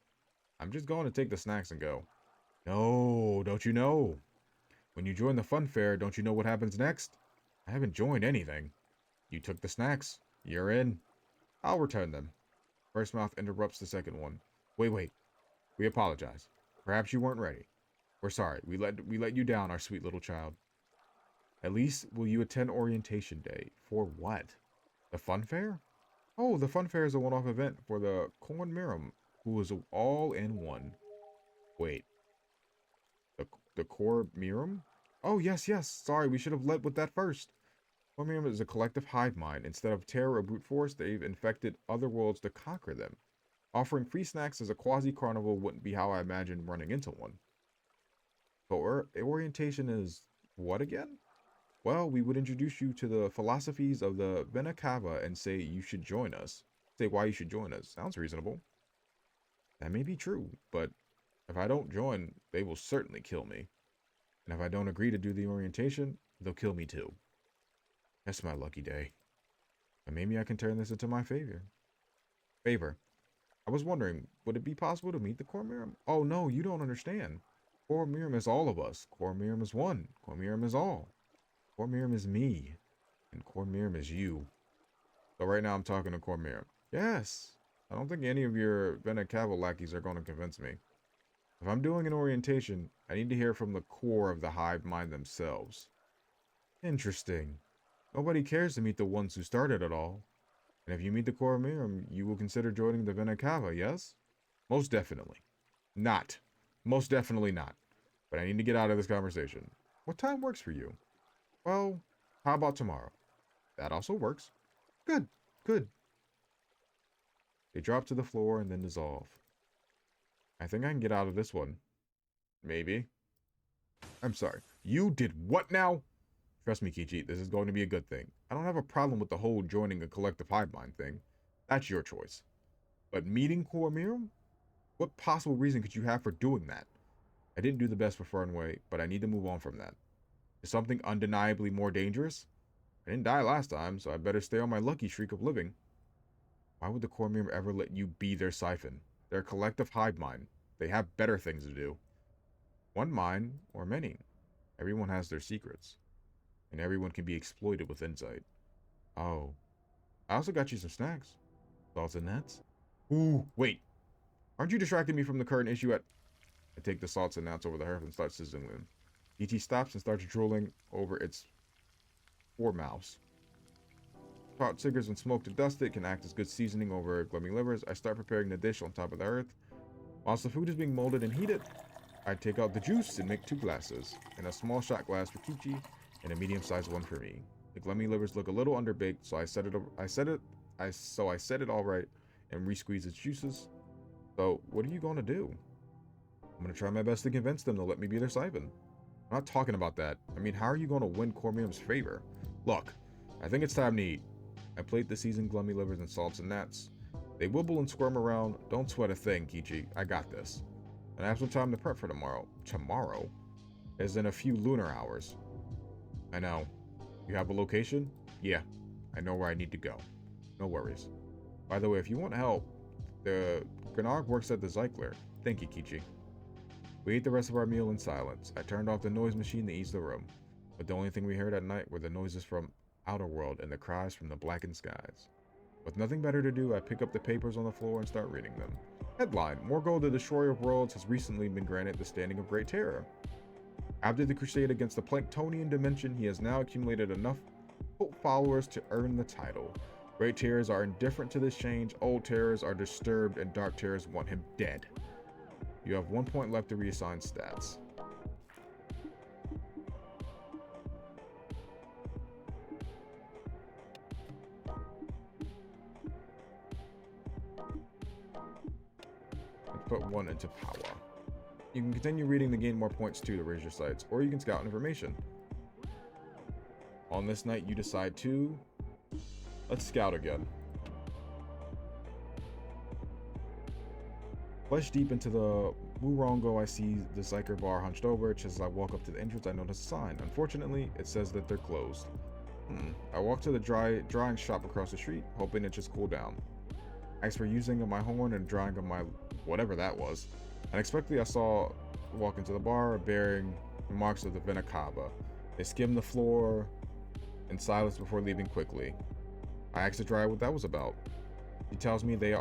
I'm just going to take the snacks and go. No, don't you know? When you join the fun fair, don't you know what happens next? I haven't joined anything. You took the snacks. You're in. I'll return them. First mouth interrupts the second one. Wait. We apologize. Perhaps you weren't ready. We're sorry. We let you down, our sweet little child. At least will you attend orientation day. For what? The fun fair? Oh, the fun fair is a one-off event for the Corn Mirum, who is all in one. Wait. The Core Mirum? Oh, yes. Sorry, we should have led with that first. Core Mirum is a collective hive mind. Instead of terror or brute force, they've infected other worlds to conquer them. Offering free snacks as a quasi-carnival wouldn't be how I imagined running into one. But orientation is what again? Well, we would introduce you to the philosophies of the Venakava and say you should join us. Say why you should join us. Sounds reasonable. That may be true, but if I don't join, they will certainly kill me. And if I don't agree to do the orientation, they'll kill me too. That's my lucky day. And maybe I can turn this into my favor. I was wondering, would it be possible to meet the Core Mirum? Oh no, you don't understand. Core Mirum is all of us. Core Mirum is one. Core Mirum is all. Core Mirum is me. And Core Mirum is you. So right now I'm talking to Core Mirum. Yes. I don't think any of your Venacava lackeys are going to convince me. If I'm doing an orientation, I need to hear from the core of the hive mind themselves. Interesting. Nobody cares to meet the ones who started it all. And if you meet the Core Mirum, you will consider joining the Venacava, yes? Most definitely. Not. Most definitely not. But I need to get out of this conversation. What time works for you? Well, how about tomorrow? That also works. Good. They drop to the floor and then dissolve. I think I can get out of this one. Maybe. I'm sorry. You did what now? Trust me, Kichi, this is going to be a good thing. I don't have a problem with the whole joining a collective hive mind thing. That's your choice. But meeting Core Mirum? What possible reason could you have for doing that? I didn't do the best for Fernway, but I need to move on from that. Is something undeniably more dangerous? I didn't die last time, so I better stay on my lucky streak of living. Why would the Core Mirum ever let you be their siphon? They're a collective hive mind. They have better things to do. One mind, or many. Everyone has their secrets. And everyone can be exploited with insight. Oh. I also got you some snacks. Salts and nuts. Ooh, wait. Aren't you distracting me from the current issue at... I take the salts and nuts over the hearth and start sizzling them. E.T. stops and starts drooling over its four mouths. Pot siggers and smoke to dust it can act as good seasoning over glummy livers. I start preparing the dish on top of the hearth. Whilst the food is being molded and heated, I take out the juice and make 2 glasses, and a small shot glass for Kichi, and a medium-sized one for me. The glummy livers look a little underbaked, so I set it all right and re-squeeze its juices. So, what are you going to do? I'm going to try my best to convince them to let me be their siphon. I'm not talking about that. I mean, how are you going to win Core Mirum's favor? Look, I think it's time to eat. I plate the seasoned glummy livers and salts and gnats. They wibble and squirm around. Don't sweat a thing, Kichi. I got this. And I have some time to prep for tomorrow. Tomorrow? As in a few lunar hours. I know. You have a location? Yeah. I know where I need to go. No worries. By the way, if you want help, the Grenard works at the Zycler. Thank you, Kichi. We ate the rest of our meal in silence. I turned off the noise machine to ease the room. But the only thing we heard at night were the noises from outer world and the cries from the blackened skies. With nothing better to do, I pick up the papers on the floor and start reading them. Headline: Morgul, the Destroyer of Worlds, has recently been granted the standing of Great Terror. After the crusade against the Planktonian dimension, he has now accumulated enough cult followers to earn the title. Great Terrors are indifferent to this change, old Terrors are disturbed, and Dark Terrors want him dead. You have 1 point left to reassign stats. Let's put 1 into power. You can continue reading to gain more points too to raise your sights, or you can scout information. On this night, you decide to... Let's scout again. Flesh deep into the Wurongo, I see the Zyker bar hunched over. Just as I walk up to the entrance, I notice a sign. Unfortunately, it says that they're closed. I walk to the drying shop across the street, hoping it just cooled down. I asked for using of my horn and drying of my whatever that was. Unexpectedly, I saw walk into the bar bearing the marks of the Venakaba. They skimmed the floor in silence before leaving quickly. I asked the dryer what that was about. He tells me that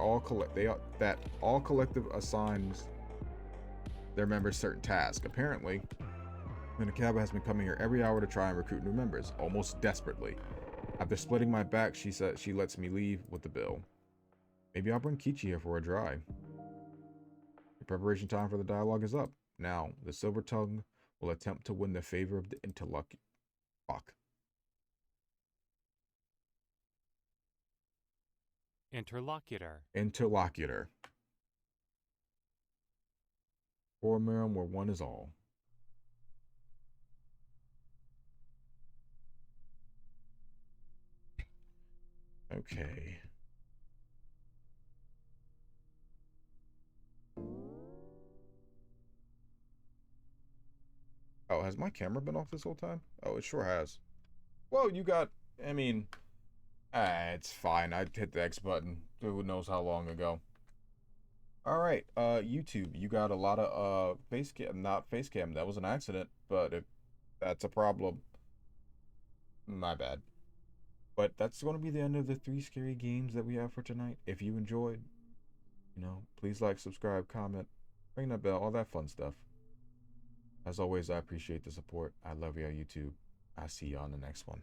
all collective assigns their members certain tasks. Apparently, Venakaba has been coming here every hour to try and recruit new members, almost desperately. After splitting my back, she said she lets me leave with the bill. Maybe I'll bring Kichi here for a dry. The preparation time for the dialogue is up. Now, the Silver Tongue will attempt to win the favor of the interlocutor. Interlocutor. 4 Miram where 1 is all. Okay. Oh, has my camera been off this whole time? Oh, it sure has. Well, you got, I mean, it's fine. I hit the X button. Who knows how long ago. All right, YouTube, you got a lot of face cam, not face cam. That was an accident, but if that's a problem, my bad. But that's going to be the end of the 3 scary games that we have for tonight. If you enjoyed, please like, subscribe, comment, ring that bell, all that fun stuff. As always, I appreciate the support. I love you, YouTube. I'll see you on the next one.